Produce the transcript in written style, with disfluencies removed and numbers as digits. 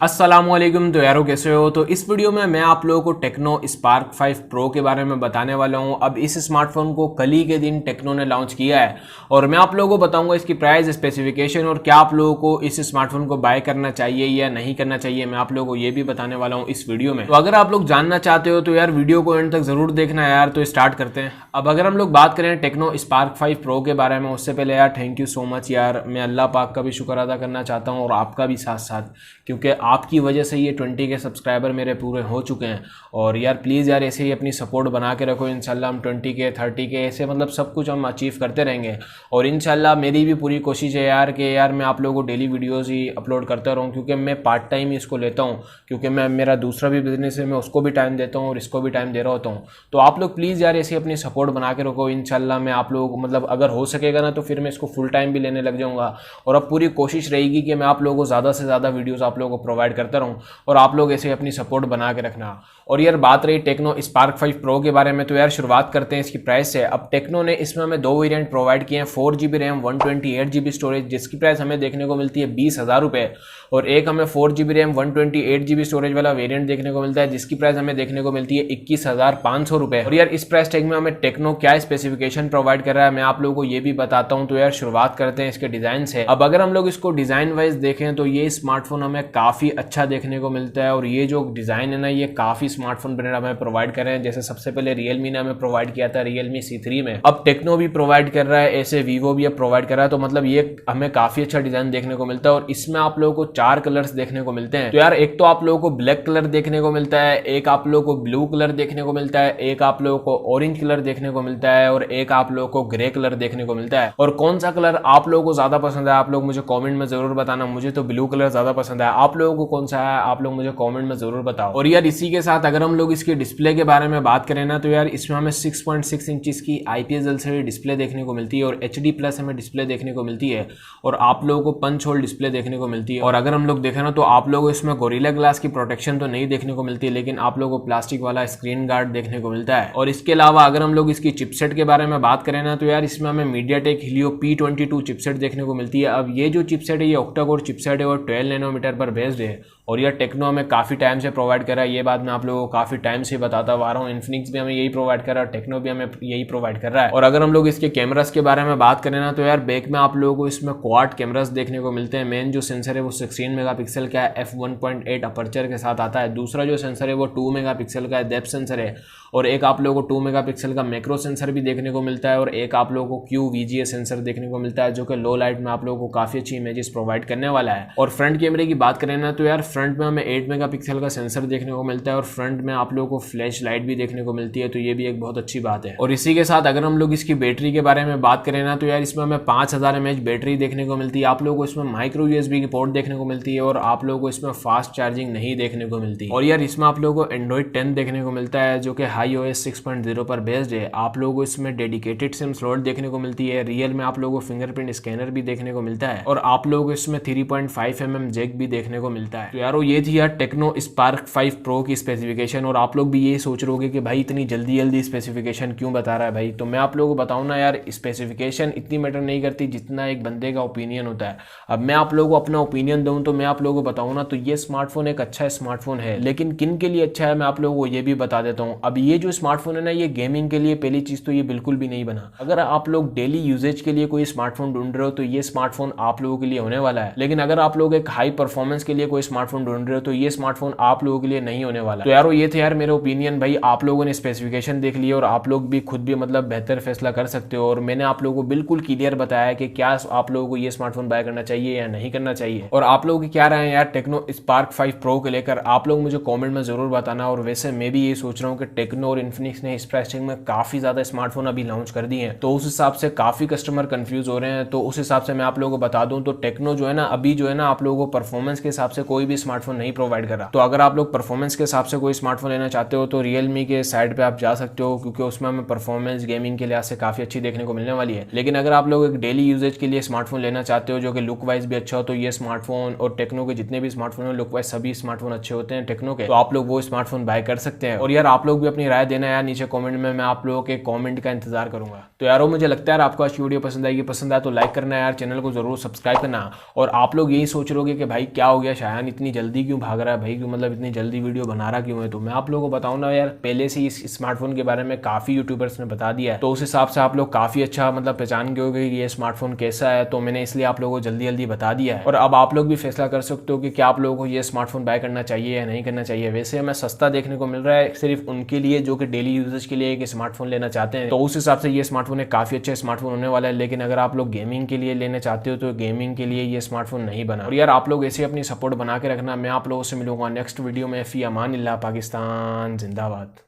अस्सलामुअलैकुम। तो यारो कैसे हो। तो इस वीडियो में मैं आप लोगों को टेक्नो स्पार्क 5 प्रो के बारे में बताने वाला हूं। अब इस स्मार्टफोन को कल ही के दिन टेक्नो ने लॉन्च किया है और मैं आप लोगों को बताऊंगा इसकी प्राइस, स्पेसिफिकेशन और क्या आप लोगों को इस स्मार्टफोन को बाय करना चाहिए या नहीं करना चाहिए। मैं आप लोगों को ये भी बताने वाला हूँ इस वीडियो में। तो अगर आप लोग जानना चाहते हो तो यार वीडियो को एंड तक जरूर देखना यार। तो स्टार्ट करते हैं। अब अगर हम लोग बात करें टेक्नो स्पार्क 5 प्रो के बारे में, उससे पहले यार थैंक यू सो मच यार। मैं अल्लाह पाक का भी शुक्र अदा करना चाहता हूँ और आपका भी साथ साथ, क्योंकि आपकी वजह से ये 20 के सब्सक्राइबर मेरे पूरे हो चुके हैं। और यार प्लीज़ यार ऐसे ही अपनी सपोर्ट बना के रखो। इंशाल्लाह हम 20 के 30 के ऐसे मतलब सब कुछ हम अचीव करते रहेंगे। और इंशाल्लाह मेरी भी पूरी कोशिश है यार कि यार मैं आप लोगों को डेली वीडियोस ही अपलोड करता रहूँ, क्योंकि मैं पार्ट टाइम ही इसको लेता हूँ, क्योंकि मैं मेरा दूसरा भी बिजनेस है, मैं उसको भी टाइम देता हूँ और इसको भी टाइम दे रहा होता हूँ। तो आप लोग प्लीज़ यार ऐसे अपनी सपोर्ट बना के रखो। इंशाल्लाह मैं आप लोगों को मतलब अगर हो सकेगा ना तो फिर मैं इसको फुल टाइम भी लेने लग जाऊँगा। और अब पूरी कोशिश रहेगी कि मैं आप लोगों को ज़्यादा से ज़्यादा वीडियोज़ आप लोगों को प्रोवाइड करता रहूँ और आप लोग ऐसे अपनी सपोर्ट बना के रखना। और यार बात रही टेक्नो स्पार्क 5 प्रो के बारे में, तो यार शुरुआत करते हैं इसकी प्राइस से। अब टेक्नो ने इसमें हमें दो वेरिएंट प्रोवाइड किए हैं, 4GB रैम 128GB स्टोरेज, जिसकी प्राइस हमें देखने को मिलती है 20,000 रुपये। और एक हमें 4GB रैम 128GB स्टोरेज वाला वेरिएंट देखने को मिलता है, जिसकी प्राइस हमें देखने को मिलती है 21,500 रुपये। और यार इस प्राइस टैग में हमें टेक्नो क्या स्पेसिफिकेशन प्रोवाइड कर रहा है मैं आप लोगों को ये भी बताता हूँ। तो यार शुरुआत करते हैं इसके डिजाइन से। अब अगर हम लोग इसको डिजाइन वाइज देखें तो ये स्मार्टफोन हमें काफी अच्छा देखने को मिलता है। और ये जो डिजाइन है ना, ये काफी स्मार्टफोन ब्रांड हमें प्रोवाइड कर रहे हैं। जैसे सबसे पहले रियलमी ने हमें प्रोवाइड किया था Realme C3 में, अब टेक्नो भी प्रोवाइड कर रहा है, ऐसे वीवो भी अब प्रोवाइड कर रहा है। तो मतलब ये हमें काफी अच्छा डिजाइन देखने को मिलता है। और इसमें आप लोगों को 4 कलर्स देखने को मिलते हैं। तो यार एक तो आप लोगों को ब्लैक कलर देखने को मिलता है, एक आप लोगों को ब्लू कलर देखने को मिलता है, एक आप लोगों को ऑरेंज कलर देखने को मिलता है और एक आप लोगों को ग्रे कलर देखने को मिलता है। और कौन सा कलर आप लोगों को ज्यादा पसंद है आप लोग मुझे कॉमेंट में जरूर बताना। मुझे तो ब्लू कलर ज्यादा पसंद है, आप लोगों को कौन सा है आप लोग मुझे कॉमेंट में जरूर बताओ। और यार इसी के साथ अगर हम लोग इसकी डिस्प्ले के बारे में बात करें ना, तो यार इसमें हमें 6.6 इंचेस की IPS LCD डिस्प्ले देखने को मिलती है और HD+ हमें डिस्प्ले देखने को मिलती है। और आप लोगों को पंच होल डिस्प्ले देखने को मिलती है। और अगर हम लोग देखें ना तो आप लोगों को इसमें गोरिल्ला ग्लास की प्रोटेक्शन तो नहीं देखने को मिलती है, लेकिन आप लोगों को प्लास्टिक वाला स्क्रीन गार्ड देखने को मिलता है। और इसके अलावा अगर हम लोग इसकी चिपसेट के बारे में बात करें ना, तो यार इसमें हमें MediaTek Helio P22 चिपसेट देखने को मिलती है। अब ये जो चिपसेट है ये ऑक्टा-कोर चिपसेट है और 12 नैनोमीटर पर बेस्ड है। और यह टेक्नो हमें काफ़ी टाइम से प्रोवाइड कर रहा है, ये बात मैं आप लोगों को काफ़ी टाइम से बताता आ रहा हूँ। इन्फिनिक्स भी हमें यही प्रोवाइड कर रहा है, टेक्नो भी हमें यही प्रोवाइड कर रहा है। और अगर हम लोग इसके कैमरास के बारे में बात करें ना, तो यार बैक में आप लोगों को इसमें क्वाड कैमरास देखने को मिलते हैं। मेन जो सेंसर है वो 16 मेगापिक्सल का है, f1.8 अपर्चर के साथ आता है। दूसरा जो सेंसर है वो 2 मेगापिक्सल का है, डेप्थ सेंसर है। और एक आप लोगों को 2 मेगापिक्सल का मैक्रो सेंसर भी देखने को मिलता है और एक आप लोगों को QVGA सेंसर देखने को मिलता है, जो कि लो लाइट में आप लोगों को काफ़ी अच्छी इमेजेस प्रोवाइड करने वाला है। और फ्रंट कैमरे की बात करें ना, तो यार फ्रंट में हमें 8 मेगापिक्सल का सेंसर देखने को मिलता है और फ्रंट में आप लोगों को फ्लैश लाइट भी देखने को मिलती है। तो ये भी एक बहुत अच्छी बात है। और इसी के साथ अगर हम लोग इसकी बैटरी के बारे में बात करें ना, तो यार इसमें हमें 5000 mAh बैटरी देखने को मिलती है। आप लोगों को इसमें माइक्रो USB की पोर्ट देखने को मिलती है और आप लोगों को इसमें फास्ट चार्जिंग नहीं देखने को मिलती। और यार इसमें आप लोगों को Android 10 देखने को मिलता है, जो कि iOS 6.0 पर बेस्ड है। आप लोगों को इसमें डेडिकेटेड सिम स्लॉट देखने को मिलती है। रियल में आप लोगों को फिंगरप्रिंट स्कैनर भी देखने को मिलता है और आप लोगों को इसमें 3.5mm जैक भी देखने को मिलता है। तो यारो ये थी यार टेक्नो स्पार्क 5 प्रो की स्पेसिफिकेशन। और आप लोग भी ये सोच रहे होगे कि भाई इतनी जल्दी जल्दी स्पेसिफिकेशन क्यों बता रहा है भाई। तो मैं आप लोगों को बताऊं ना यार, स्पेसिफिकेशन इतनी मैटर नहीं करती जितना एक बंदे का ओपिनियन होता है। अब मैं आप लोगों को अपना ओपिनियन दूं तो मैं आप लोगों को बताऊं ना, तो ये स्मार्टफोन एक अच्छा स्मार्टफोन है, लेकिन किन के लिए अच्छा है मैं आप लोगों को ये भी बता देता हूँ। अब ये जो स्मार्टफोन है ना, ये गेमिंग के लिए पहली चीज तो ये बिल्कुल भी नहीं बना। अगर आप लोग डेली यूजेज के लिए कोई स्मार्टफोन ढूंढ रहे हो तो ये स्मार्टफोन आप लोगों के लिए होने वाला है। लेकिन अगर आप लोग एक हाई परफॉर्मेंस के लिए कोई स्मार्टफोन ढूंढ रहे हो तो ये स्मार्टफोन आप लोगों के लिए नहीं होने वाला। तो यारो ये थे यार मेरे ओपिनियन। भाई आप लोगों ने स्पेसिफिकेशन देख लिया और आप लोग भी खुद भी मतलब बेहतर फैसला कर सकते हो। और मैंने आप लोगों को बिल्कुल क्लियर बताया कि क्या आप लोगों को ये स्मार्टफोन बाय करना चाहिए या नहीं करना चाहिए। और आप लोगों की क्या राय है यार टेक्नो स्पार्क 5 प्रो के लेकर, आप लोग मुझे कॉमेंट में जरूर बताना। और वैसे मैं भी ये सोच रहा हूँ कि टेक्नो और इन्फिनिक्स ने इस प्राइस टैग में काफी ज्यादा स्मार्टफोन अभी लॉन्च कर दिए हैं, तो उस हिसाब से काफी कस्टमर कंफ्यूज हो रहे हैं। तो उस हिसाब से मैं आप लोगों को बता दूं तो टेक्नो जो है ना, अभी जो है ना आप लोगों को परफॉर्मेंस के हिसाब से कोई भी स्मार्टफोन नहीं प्रोवाइड कर रहा। तो अगर आप लोग परफॉर्मेंस के हिसाब से कोई स्मार्टफोन लेना चाहते हो तो रियलमी के साइड पे आप जा सकते हो, क्योंकि उसमें हमें परफॉर्मेंस गेमिंग के लिहाज से काफी अच्छी देखने को मिलने वाली है। लेकिन अगर आप लोग एक डेली यूजेज के लिए स्मार्टफोन लेना चाहते हो जो कि लुक वाइज भी अच्छा हो, तो ये स्मार्टफोन और टेक्नो के जितने भी स्मार्टफोन है लुक वाइज सभी स्मार्टफोन अच्छे होते हैं टेक्नो के, तो आप लोग वो स्मार्टफोन बाय कर सकते हैं। और यार आप लोग भी अपनी राय देना यार नीचे कॉमेंट में, मैं आप लोगों के कॉमेंट का इंतजार करूंगा। तो यारो मुझे लगता है यार आपको आज की वीडियो पसंद आया तो लाइक करना यार, चैनल को जरूर सब्सक्राइब करना। और आप लोग यही सोच रहे होगे कि भाई क्या हो गया शायद शायान इतनी जल्दी क्यों भाग रहा है भाई, मतलब इतनी जल्दी वीडियो बना रहा क्यों है। तो मैं आप लोगों को बताऊँ ना यार, पहले से इस स्मार्टफोन के बारे में काफ़ी यूट्यूबर्स ने बता दिया है, तो उस हिसाब से आप लोग काफ़ी अच्छा मतलब पहचान गए होगे कि ये स्मार्टफोन कैसा है। तो मैंने इसलिए आप लोगों को जल्दी जल्दी बता दिया है, और अब आप लोग भी फैसला कर सकते हो कि क्या आप लोगों को ये स्मार्टफोन बाय करना चाहिए या नहीं करना चाहिए। वैसे हमें सस्ता देखने को मिल रहा है सिर्फ उनके लिए जो कि डेली यूजेज के लिए एक स्मार्टफोन लेना चाहते हैं, तो उस हिसाब से ये स्मार्टफोन एक काफ़ी अच्छा स्मार्टफोन होने वाला है। लेकिन अगर आप लोग गेमिंग के लिए लेने चाहते हो तो गेमिंग के लिए ये स्मार्टफोन नहीं बना। और यार आप लोग ऐसे अपनी सपोर्ट बना के रखना। मैं आप लोगों से मिलूंगा नेक्स्ट वीडियो में। फी अमान अल्लाह, पाकिस्तान जिंदाबाद।